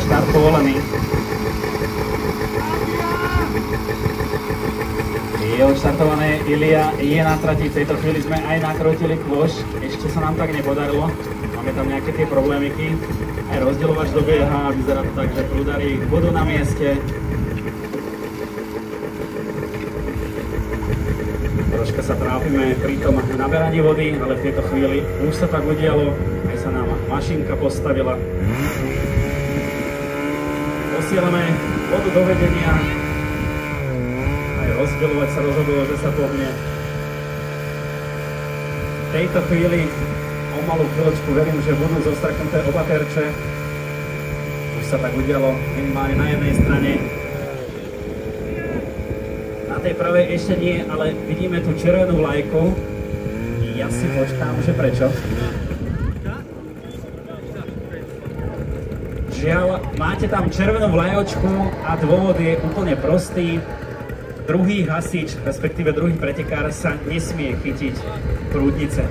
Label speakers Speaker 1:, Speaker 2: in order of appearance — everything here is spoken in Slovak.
Speaker 1: štart povolený. Je odštartované, Ilia je na trati, v tejto chvíli sme aj nakrotili kôš, ešte sa nám tak nepodarilo, máme tam nejaké tie problémiky, aj rozdielovač dobieha, vyzerá to tak, že prúdari budú na mieste. Troška sa trápime pri tom naberaní vody, ale v tejto chvíli už sa tak udialo, aj sa nám mašinka postavila. Posielame vodu do vedenia. Rozdielovať sa rozhodlo, že sa pohne. V tejto chvíli o malú chvíľočku verím, že budú zostraknuté oba terče. Už sa tak udialo minimálne na jednej strane. Na tej pravej ešte nie, ale vidíme tú červenú vlajku. Ja si počkám, že prečo. Žiaľ, máte tam červenú vlajočku a dôvod je úplne prostý. Druhý hasič, respektíve druhý pretekár sa nesmie chytiť prúdnice.